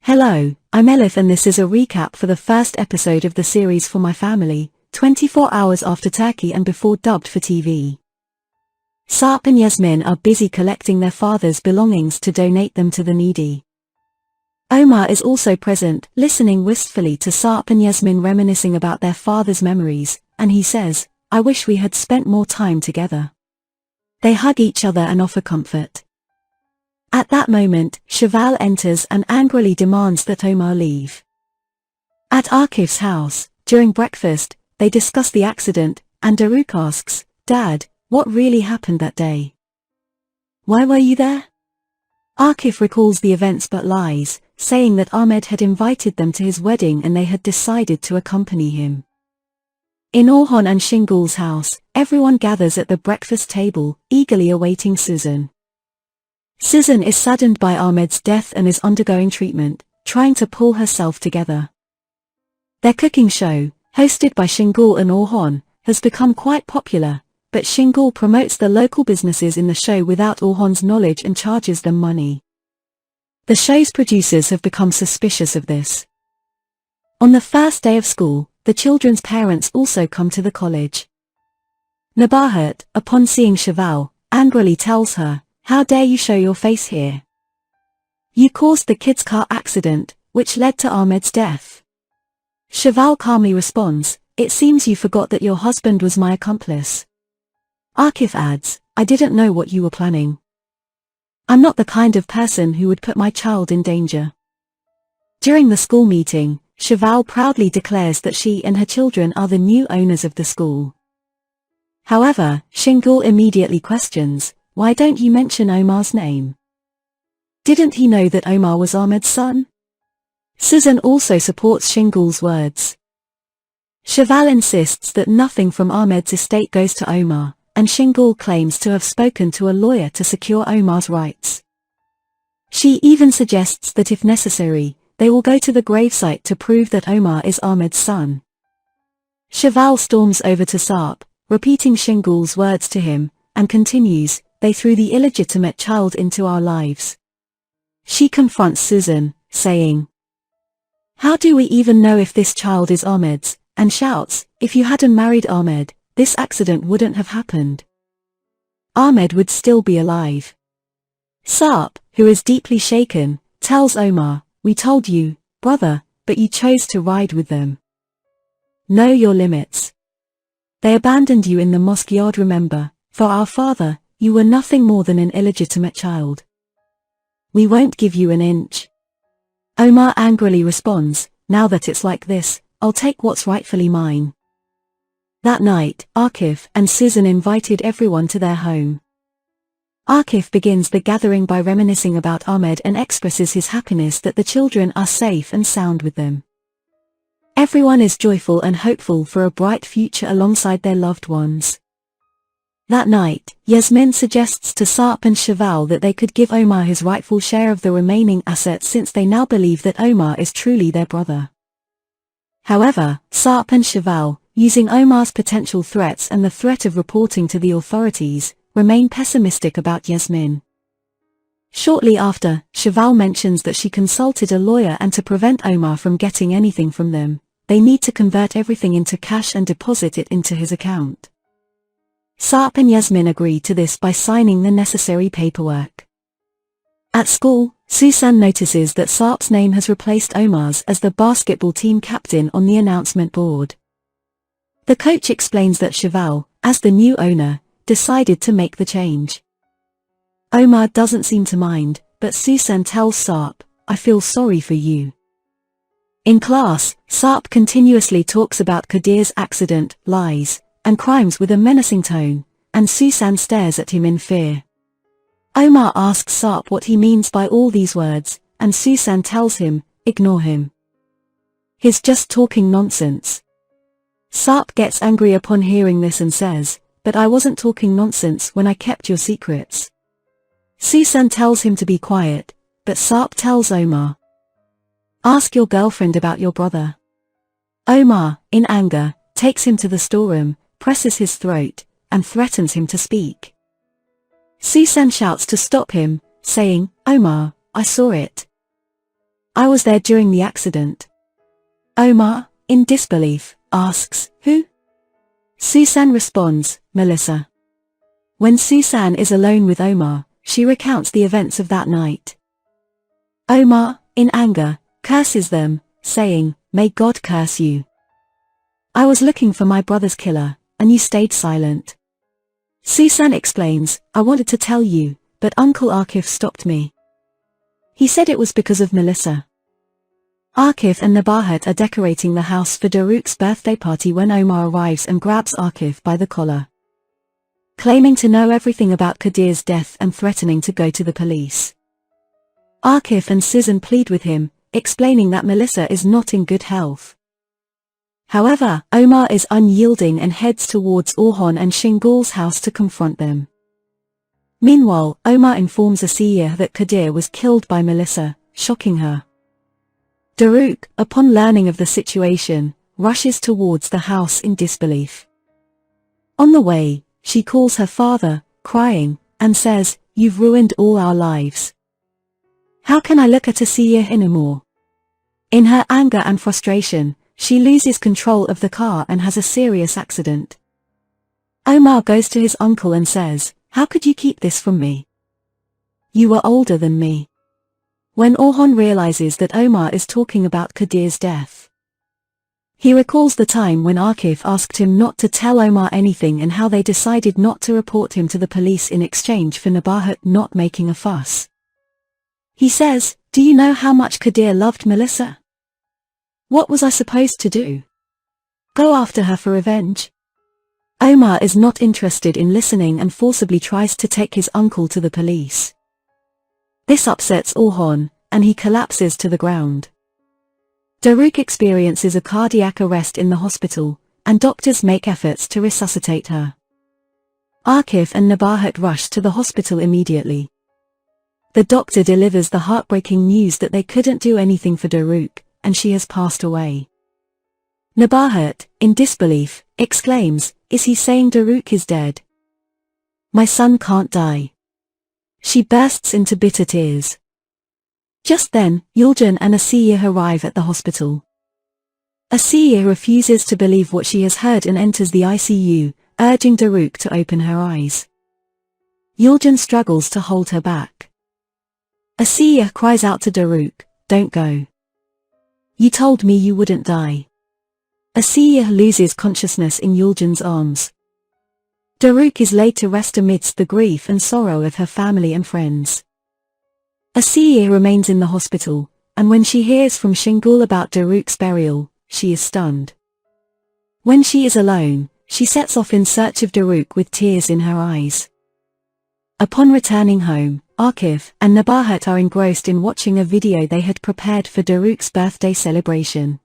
Hello, I'm Elif and this is a recap for the first episode of the series For My Family, 24 hours after Turkey and before dubbed for TV. Sarp and Yasmin are busy collecting their father's belongings to donate them to the needy. Omar is also present, listening wistfully to Sarp and Yasmin reminiscing about their father's memories, and he says, "I wish we had spent more time together." They hug each other and offer comfort. At that moment, Cheval enters and angrily demands that Omar leave. At Akif's house, during breakfast, they discuss the accident, and Doruk asks, "Dad, what really happened that day? Why were you there?" Akif recalls the events but lies, saying that Ahmed had invited them to his wedding and they had decided to accompany him. In Orhan and Shingul's house, everyone gathers at the breakfast table, eagerly awaiting Susan. Susan is saddened by Ahmed's death and is undergoing treatment, trying to pull herself together. Their cooking show, hosted by Shingul and Orhan, has become quite popular, but Shingul promotes the local businesses in the show without Orhan's knowledge and charges them money. The show's producers have become suspicious of this. On the first day of school, the children's parents also come to the college. Nabahat, upon seeing Cheval, angrily tells her, "How dare you show your face here? You caused the kid's car accident, which led to Ahmed's death." Cheval calmly responds, "It seems you forgot that your husband was my accomplice." Akif adds, "I didn't know what you were planning. I'm not the kind of person who would put my child in danger." During the school meeting, Cheval proudly declares that she and her children are the new owners of the school. However, Shingul immediately questions, "Why don't you mention Omar's name? Didn't he know that Omar was Ahmed's son?" Susan also supports Shingul's words. Cheval insists that nothing from Ahmed's estate goes to Omar, and Shingul claims to have spoken to a lawyer to secure Omar's rights. She even suggests that if necessary, they will go to the gravesite to prove that Omar is Ahmed's son. Cheval storms over to Sarp, repeating Shingul's words to him, and continues, "They threw the illegitimate child into our lives." She confronts Susan, saying, "How do we even know if this child is Ahmed's?" and shouts, "If you hadn't married Ahmed, this accident wouldn't have happened. Ahmed would still be alive." Sarp, who is deeply shaken, tells Omar, "We told you, brother, but you chose to ride with them. Know your limits. They abandoned you in the mosque yard, remember, for our father, you were nothing more than an illegitimate child. We won't give you an inch." Omar angrily responds, "Now that it's like this, I'll take what's rightfully mine." That night, Akif and Susan invited everyone to their home. Akif begins the gathering by reminiscing about Ahmed and expresses his happiness that the children are safe and sound with them. Everyone is joyful and hopeful for a bright future alongside their loved ones. That night, Yasmin suggests to Sarp and Cheval that they could give Omar his rightful share of the remaining assets since they now believe that Omar is truly their brother. However, Sarp and Cheval, using Omar's potential threats and the threat of reporting to the authorities, remain pessimistic about Yasmin. Shortly after, Cheval mentions that she consulted a lawyer and to prevent Omar from getting anything from them, they need to convert everything into cash and deposit it into his account. Sarp and Yasmin agree to this by signing the necessary paperwork. At school, Susan notices that Sarp's name has replaced Omar's as the basketball team captain on the announcement board. The coach explains that Cheval, as the new owner, decided to make the change. Omar doesn't seem to mind, but Susan tells Sarp, "I feel sorry for you." In class, Sarp continuously talks about Kadir's accident, lies, and crimes with a menacing tone, and Susan stares at him in fear. Omar asks Sarp what he means by all these words, and Susan tells him, "Ignore him. He's just talking nonsense." Sarp gets angry upon hearing this and says, "But I wasn't talking nonsense when I kept your secrets." Susan tells him to be quiet, but Sarp tells Omar, "Ask your girlfriend about your brother." Omar, in anger, takes him to the storeroom, presses his throat, and threatens him to speak. Susan shouts to stop him, saying, "Omar, I saw it. I I was there during the accident. Omar, in disbelief, asks, who? Susan responds, Melissa. When Susan is alone with Omar, she recounts the events of that night. Omar, in anger, curses them, saying, may God curse you. I was looking for my brother's killer, and you stayed silent. Susan explains, I wanted to tell you, but Uncle Akif stopped me. He said it was because of Melissa. Akif and Nabahat are decorating the house for Doruk's birthday party when Omar arrives and grabs Akif by the collar, claiming to know everything about Kadir's death and threatening to go to the police. Akif and Susan plead with him, explaining that Melissa is not in good health. However, Omar is unyielding and heads towards Orhan and Shingul's house to confront them. Meanwhile, Omar informs Asiya that Kadir was killed by Melissa, shocking her. Doruk, upon learning of the situation, rushes towards the house in disbelief. On the way, she calls her father, crying, and says, you've ruined all our lives. How can I look at Asiya anymore? In her anger and frustration, she loses control of the car and has a serious accident. Omar goes to his uncle and says, how could you keep this from me? You were older than me. When Orhan realizes that Omar is talking about Kadir's death, he recalls the time when Akif asked him not to tell Omar anything and how they decided not to report him to the police in exchange for Nabahat not making a fuss. He says, do you know how much Kadir loved Melissa? What was I supposed to do? Go after her for revenge? Omar is not interested in listening and forcibly tries to take his uncle to the police. This upsets Orhan, and he collapses to the ground. Doruk experiences a cardiac arrest in the hospital, and doctors make efforts to resuscitate her. Akif and Nabahat rush to the hospital immediately. The doctor delivers the heartbreaking news that they couldn't do anything for Doruk, and she has passed away. Nabahat, in disbelief, exclaims, is he saying Doruk is dead? My son can't die. She bursts into bitter tears. Just then, Yuljan and Asiya arrive at the hospital. Asiya refuses to believe what she has heard and enters the ICU, urging Doruk to open her eyes. Yuljan struggles to hold her back. Asiya cries out to Doruk, don't go. You told me you wouldn't die. Asiya loses consciousness in Yuljan's arms. Doruk is laid to rest amidst the grief and sorrow of her family and friends. Asiya remains in the hospital, and when she hears from Shingul about Doruk's burial, she is stunned. When she is alone, she sets off in search of Doruk with tears in her eyes. Upon returning home, Akif and Nabahat are engrossed in watching a video they had prepared for Doruk's birthday celebration.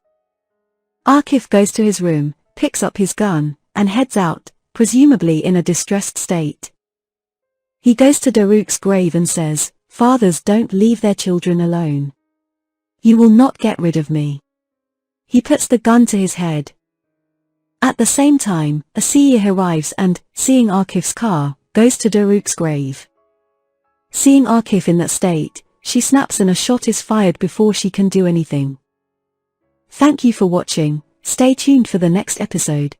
Akif goes to his room, picks up his gun, and heads out, presumably in a distressed state. He goes to Doruk's grave and says, fathers don't leave their children alone. You will not get rid of me. He puts the gun to his head. At the same time, Asiya arrives and, seeing Akif's car, goes to Doruk's grave. Seeing Akif in that state, she snaps and a shot is fired before she can do anything. Thank you for watching, stay tuned for the next episode.